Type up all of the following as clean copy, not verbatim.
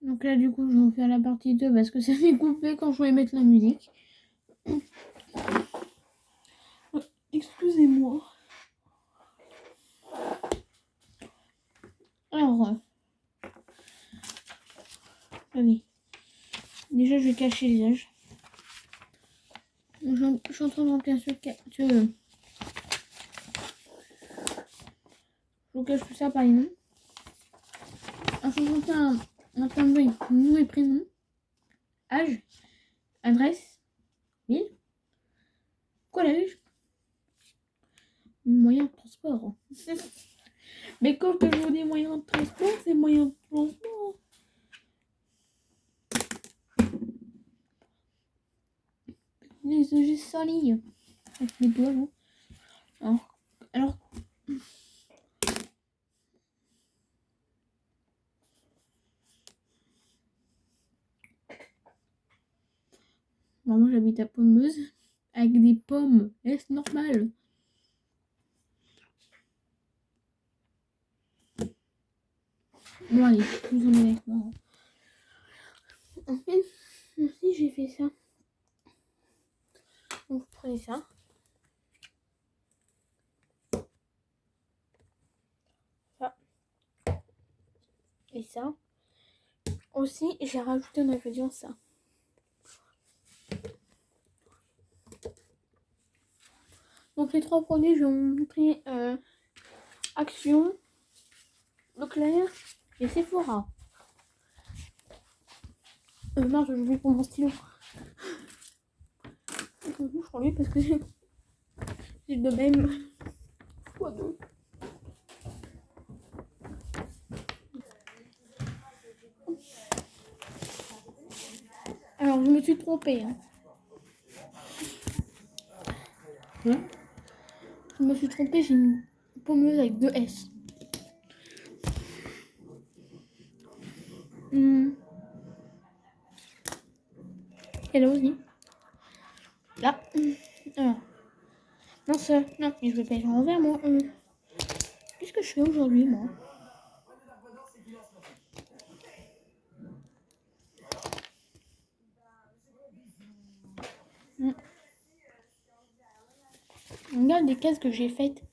Donc là, du coup, je vais en faire la partie 2 parce que ça m'est coupé quand je voulais mettre la musique. Excusez-moi. Alors, allez. Déjà, je vais cacher le visage. Je suis en train de remplir ce... Je vous cache tout ça par les noms. Alors, je vais un tableau avec nom et prénom, âge, adresse, ville, collège, moyen de transport. Mais quand je vous dis moyen de transport, c'est moyen de transport. J'ai 100 lignes. Avec mes doigts, là. Alors. Moi, j'habite à Pommeuse. Avec des pommes. Est-ce normal? Bon, allez, vous en allez avec moi. En fait, si j'ai fait ça. Donc, vous prenez ça. Ça. Et ça. Aussi, j'ai rajouté un ingrédient, ça. Donc, les trois produits, je vais vous montrer Action, Leclerc et Sephora. Merde, j'ai oublié pour mon stylo. Je me couche en lui parce que j'ai de même. Quoi d'autre? Alors, je me suis trompée. Hein. Je me suis trompée, j'ai une pommeuse avec 2 S. Et là aussi. Là. Alors. Non, ça. Non, mais je vais pas y faire envers moi. Qu'est-ce que je fais aujourd'hui, moi? Regarde les cases que j'ai faites.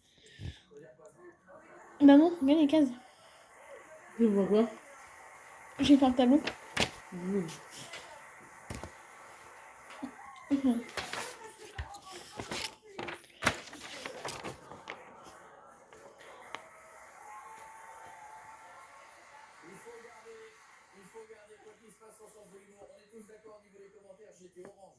Bah non, regarde les cases. Je vois quoi? J'ai fait un tableau. Il faut garder quoi qu'il se passe en sens de l'humour. On est tous d'accord au niveau des commentaires, j'étais orange.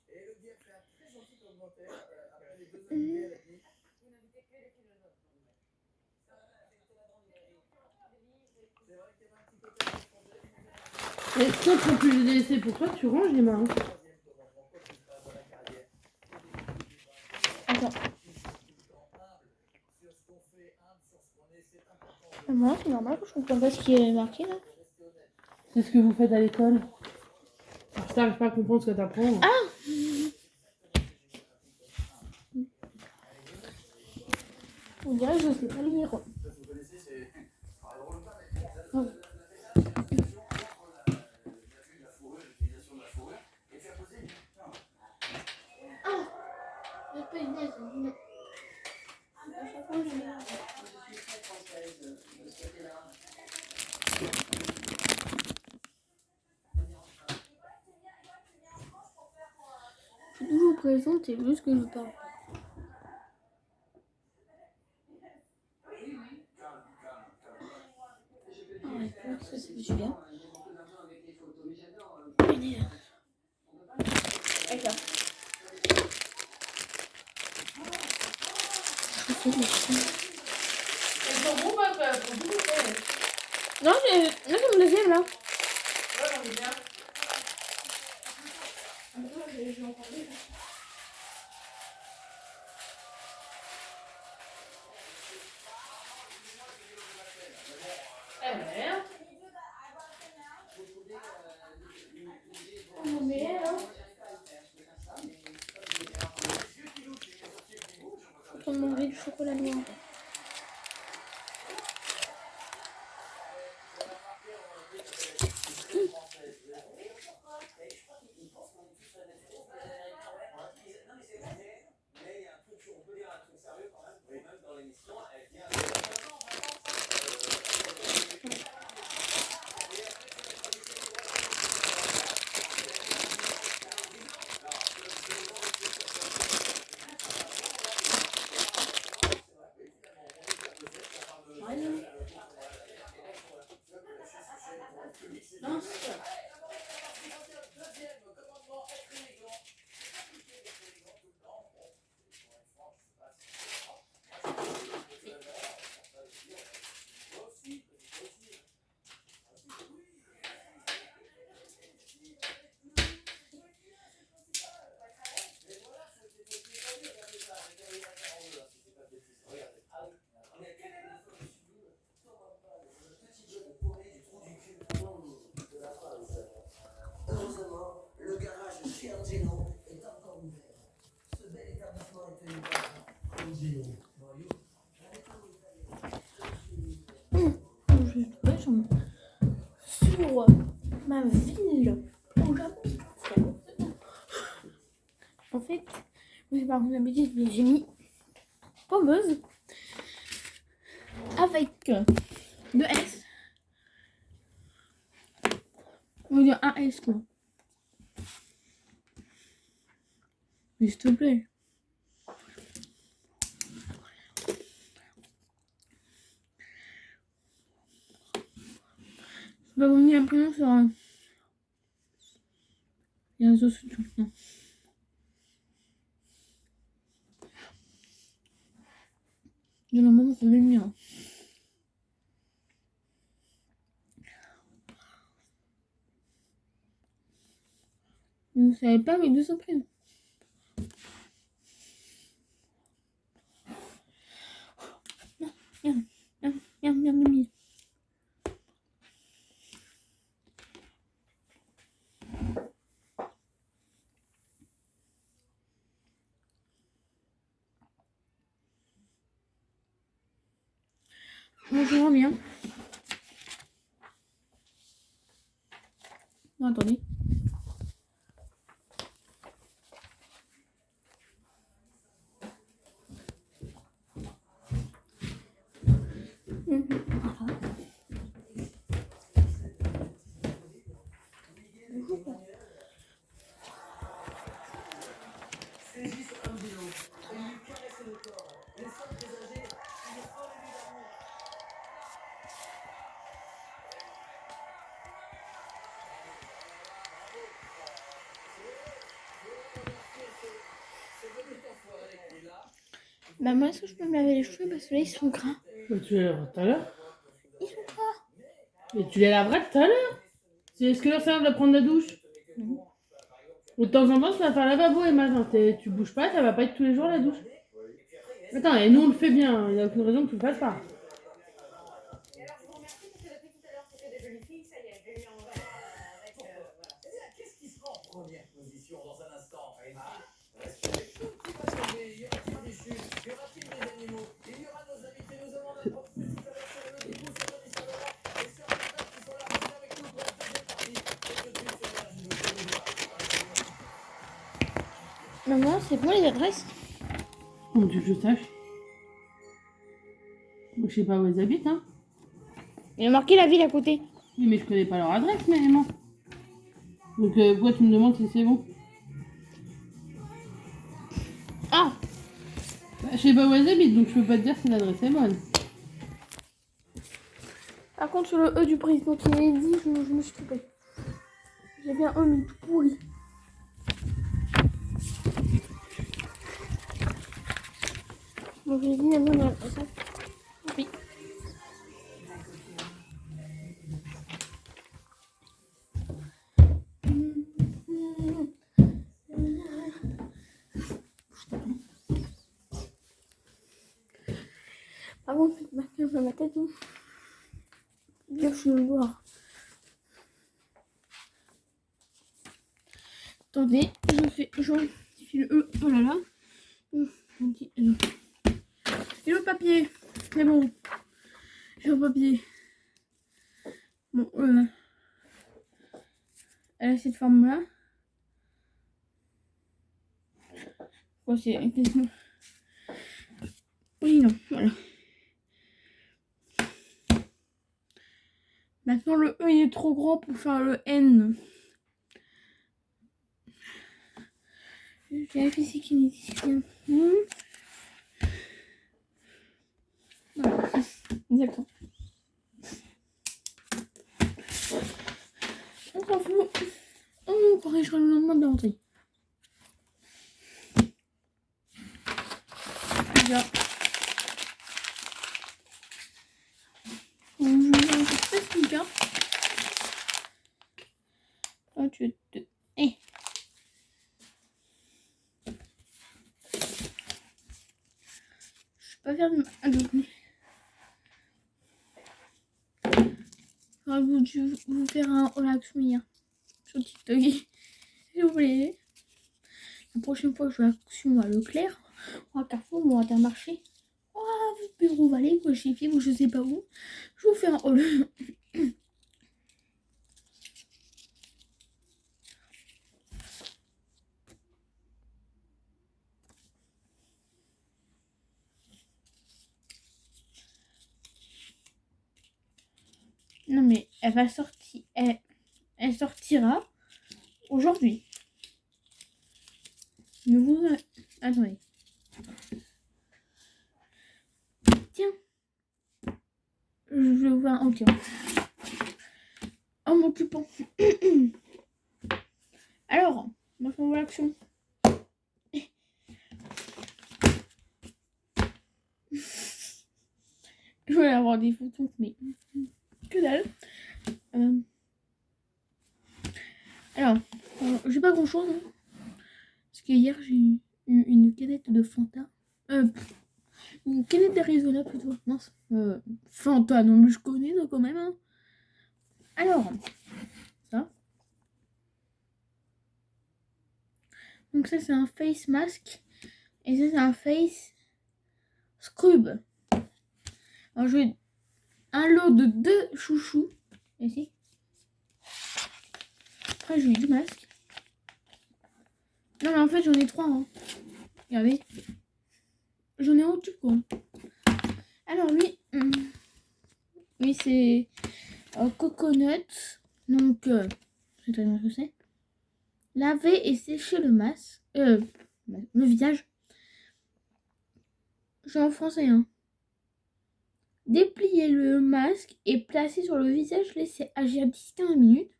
Et le Guerre fait un très gentil commentaire après les deux invités, elle a dit. Vous n'invitez que les philosophes. C'est vrai qu'il y avait un petit côté étranger. Et toi, quand tu les as laissés pour toi, tu ranges les mains. Attends. Moi, c'est normal que je comprends pas ce qui est marqué là. C'est ce que vous faites à l'école. Je t'arrive pas à comprendre ce que t'apprends. Ah! On dirait que je sais pas lire. Oh. Je suis toujours présente, c'est juste que je parle. Ah, ça c'est super. D'accord. Non, c'est le deuxième là. On manger du chocolat noir. sur ma ville au Japon. En fait, je vais pas raconter la bêtise, mais j'ai mis pommeuse avec 2 S. On va dire un S quoi. Mais s'il te plaît. Je vais revenir un prénom sur les réseaux sociaux. Non. Normalement, ça va venir. Vous savez pas mes 200 prénoms. Merde, demi. Moi, je vois bien. Non, attendez. Saisissent un de l'eau et lui caressent le corps, laissant présager une folle nuit d'amour. Bah moi, est-ce que je peux me laver les cheveux parce que là, ils sont gras. Bah, tu les laveras tout à l'heure. Ils sont gras. Et tu les laveras tout à l'heure. Est-ce que l'heure c'est l'heure de prendre la douche? De temps en temps, tu vas faire lavabo et matin. Tu bouges pas, ça va pas être tous les jours la douche. Attends, et nous on le fait bien, il n'y a aucune raison que tu le fasses pas. Et alors, je vous remercie parce que depuis tout à l'heure, c'était des jolies filles. Ça y est, j'ai mis en valeur avec. Voilà. Eh bien, qu'est-ce qui sera en première position dans un instant, Emma? Est-ce que les choses qui vont tomber? Y aura-t-il des chutes? Y aura-t-il des animaux? Il y aura nos invités, nous avons notre propre festival sur le début, sur le sur le rang, et sur les dates qui sont là, restez avec nous pour la deuxième partie. Et tout de suite, sur la Maman, c'est quoi les adresses? Comment tu veux que je sache? Moi, je sais pas où elles habitent, hein. Il y a marqué la ville à côté. Oui, mais je connais pas leur adresse, mais moi. Donc, pourquoi tu me demandes si c'est bon? Ah, Bah, je sais pas où elles habitent, donc je peux pas te dire si l'adresse est bonne. par contre, sur le E du président qui est dit, je me suis trompée. J'ai bien un mais tout pourri. Donc j'ai dit la bonne adresse. Oui. Par contre, faites marquer un peu ma tête. Hein. Dire que je suis le noir. Attendez, je modifie le E. Oh là là. Et le papier. C'est bon. J'ai le papier. Bon, elle a cette forme-là. Oh, c'est quasiment... Oui, non, voilà. Maintenant, le E il est trop grand pour faire le N. Je vérifie si qu'il existe bien. Voilà, exactement. On s'en fout. On corrigera le lendemain de la rentrée. Déjà. Je vais un peu de sneaker. Toi, tu te... Eh. Je peux pas faire de... J'aurais voulu vous faire un relax hier sur TikTok. S'il vous plaît. La prochaine fois que je vais action à Leclerc, ou à Carrefour, ou à Intermarché, ou à Bureau Vallée, ou à Sheffield, ou je sais pas où, je vais vous faire un haul. Non, mais elle va sortir. Elle sortira aujourd'hui. Ne vous... Attendez. Tiens. Je vois... Ok. En m'occupant. Alors, moi je m'envoie l'action. Je vais avoir des photos, mais que dalle. Alors, j'ai pas grand chose. Hein, parce que hier j'ai eu une canette de Fanta. Une canette d'Arizona plutôt. Mince. Fanta, non, mais je connais ça quand même. Hein. Alors, ça. Donc ça c'est un face mask. Et ça c'est un face scrub. Alors je vais un lot de 2 chouchous. Ici. Après j'ai du masque. Non mais en fait j'en ai 3. Hein. Regardez. J'en ai en tout quoi. Alors lui. Oui c'est coconut. Donc c'est très bien ce que c'est. Laver et sécher le masque. Le visage. Je suis en français hein. Déplier le masque et placer sur le visage, laisser agir 10-15 minutes.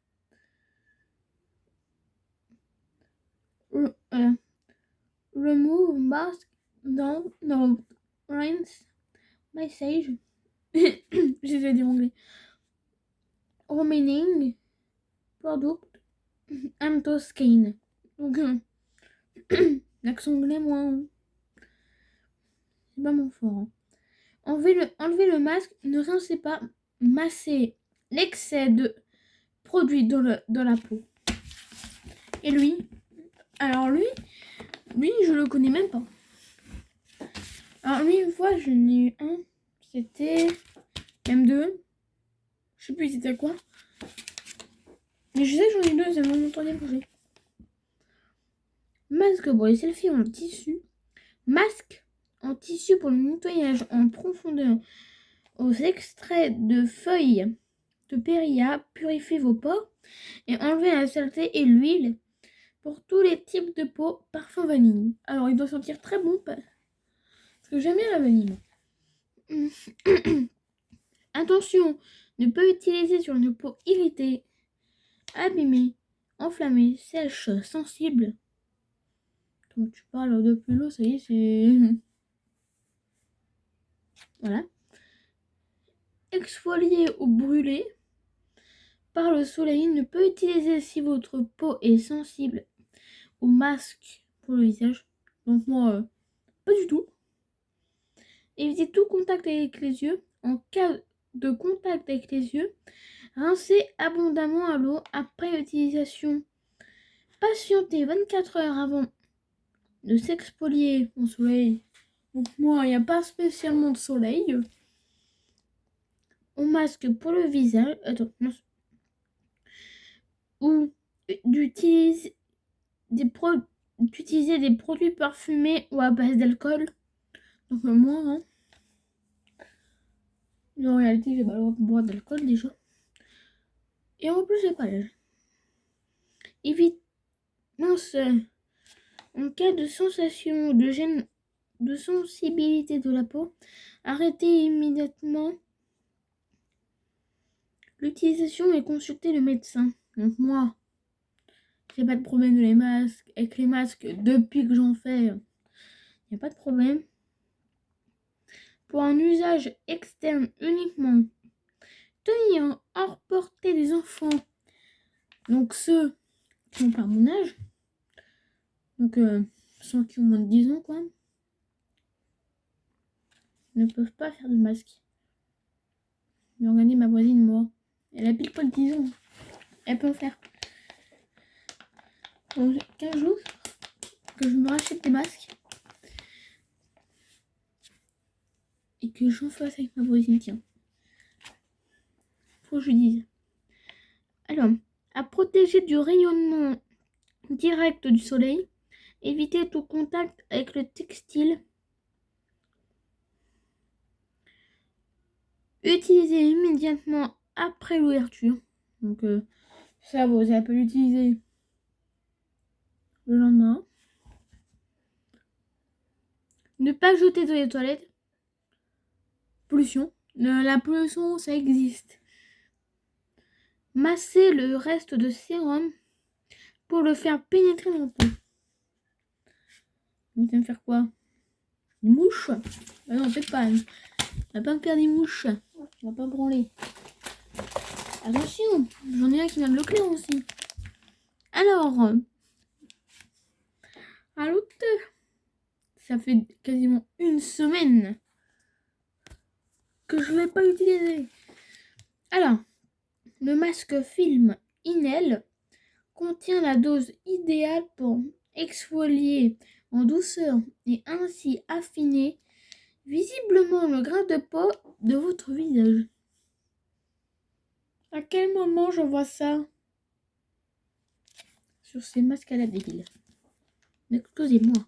Remove mask down rinse message. J'ai dit anglais. Remaining product and skin. Donc l'accent anglais moi c'est pas mon fort. Hein. Enlevez le masque, ne rincez pas, massez l'excès de produit dans la peau. Et lui, alors lui, je le connais même pas. Alors lui, une fois, j'en ai eu un, c'était même 2. Je sais plus c'était quoi. Mais je sais que j'en ai 2, c'est mon troisième projet. Masque pour les selfies en tissu. Masque en tissu pour le nettoyage en profondeur aux extraits de feuilles de périlla. Purifiez vos pores et enlevez la saleté et l'huile pour tous les types de peau. Parfum vanille. Alors il doit sentir très bon parce que j'aime bien la vanille. Attention, ne pas utiliser sur une peau irritée, abîmée, enflammée, sèche, sensible. Quand tu parles depuis l'eau, ça y est, c'est... Voilà. Exfolier ou brûler par le soleil. Ne peut utiliser si votre peau est sensible au masque pour le visage. Donc moi, pas du tout. Évitez tout contact avec les yeux. En cas de contact avec les yeux, rincez abondamment à l'eau après utilisation. Patientez 24 heures avant de s'exfolier au soleil. Donc moi, il n'y a pas spécialement de soleil. On masque pour le visage. Attends, non. Ou d'utiliser des produits parfumés ou à base d'alcool. Donc moi, hein. En réalité, j'ai pas le droit de boire d'alcool déjà. Et en plus, j'ai pas l'âge. Évite. Mince. En cas de sensation de gêne, de sensibilité de la peau, arrêtez immédiatement l'utilisation et consultez le médecin. Donc moi, j'ai pas de problème avec les masques depuis que j'en fais. Il n'y a pas de problème. Pour un usage externe uniquement, tenir hors portée des enfants, donc ceux qui n'ont pas mon âge, donc ceux qui ont moins de 10 ans quoi, ne peuvent pas faire de masque. Mais regardez ma voisine, moi, elle a pile pas de 10 ans, elle peut en faire. Donc 15 jours que je me rachète des masques et que j'en fasse avec ma voisine, tiens. Faut que je dise. Alors, à protéger du rayonnement direct du soleil, évitez tout contact avec le textile. Utilisez immédiatement après l'ouverture. Donc ça, vous allez l'utiliser le lendemain. Ne pas jeter dans les toilettes. Pollution. La pollution, ça existe. Masser le reste de sérum pour le faire pénétrer dans le peau. Vous allez me faire quoi? Des mouches? Ah non, peut-être pas. On va pas me faire des mouches. On va pas me branler. Attention, j'en ai un qui vient de Leclerc aussi. Alors, à l'autre, ça fait quasiment une semaine que je ne l'ai pas utilisé. Alors, le masque film Inel contient la dose idéale pour exfolier en douceur et ainsi affiner visiblement le grain de peau de votre visage. À quel moment je vois ça sur ces masques à la débile? Excusez-moi.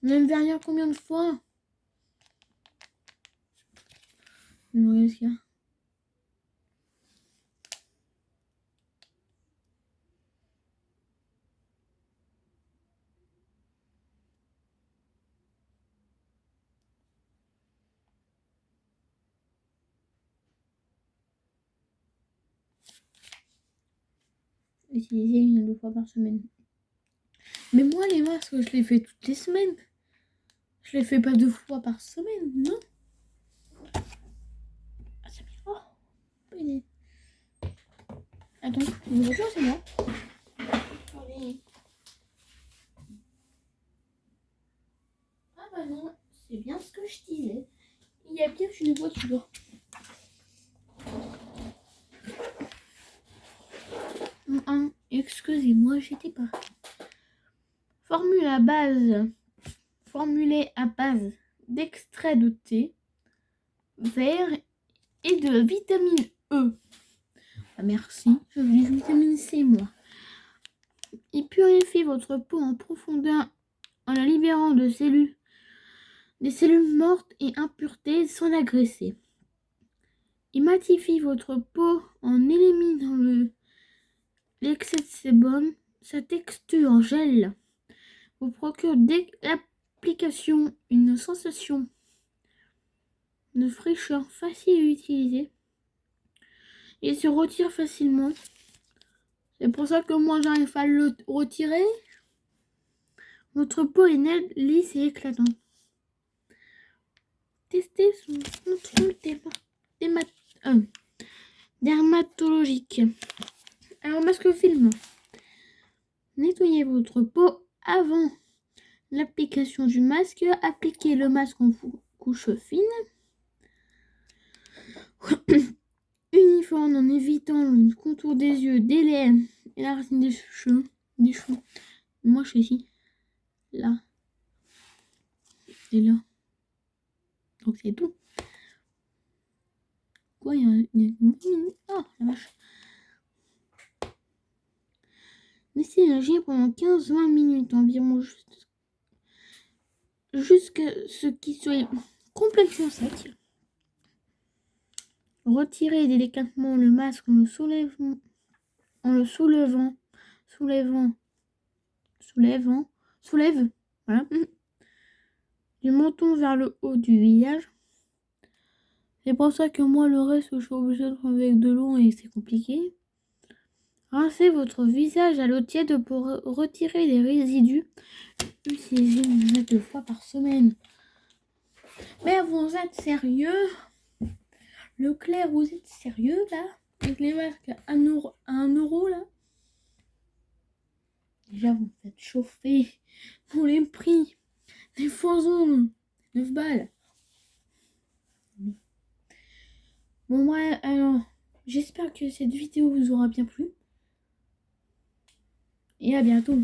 Même verrière combien de fois? Qu'est-ce qu'il y a? Utiliser 1 à 2 fois par semaine. Mais moi, les masques, je les fais toutes les semaines. Je les fais pas 2 fois par semaine, non? Ah, c'est bien. Oh, attends, une voiture, c'est moi. Allez. Ah bah non, c'est bien ce que je disais. Il y a bien une voiture. Excusez-moi, j'étais pas. Formulée à base d'extrait de thé vert et de vitamine E. Ah, merci, je veux dire vitamine C, moi. Il purifie votre peau en profondeur en la libérant de des cellules mortes et impuretés sans l'agresser. Il matifie votre peau en éliminant l'excès de sébum. Sa texture en gel vous procure dès l'application une sensation de fraîcheur facile à utiliser et se retire facilement. C'est pour ça que moi j'arrive à le retirer. Votre peau est nette, lisse et éclatante. Testez son contrôle dermatologique. Alors, masque film. Nettoyez votre peau avant l'application du masque. Appliquez le masque en couche fine. Uniforme en évitant le contour des yeux, des lèvres et la racine des cheveux. Moi, je suis ici. Là. Et là. Donc, c'est tout. Quoi, il y a... Oh, la vache. Laissez agir pendant 15-20 minutes environ jusqu'à ce qu'il soit complètement sec. Retirez délicatement le masque en le soulève, voilà, du menton vers le haut du visage. C'est pour ça que moi, le reste, je suis obligée de prendre avec de l'eau et c'est compliqué. Rincez votre visage à l'eau tiède pour retirer les résidus. Utilisez 1 à 2 fois par semaine. Mais vous êtes sérieux? Leclerc, vous êtes sérieux là? Avec les masques à 1 euro là? Déjà, vous me faites chauffer pour les prix. Des foisons, 9 balles. Bon, ouais, alors, j'espère que cette vidéo vous aura bien plu. Et à bientôt.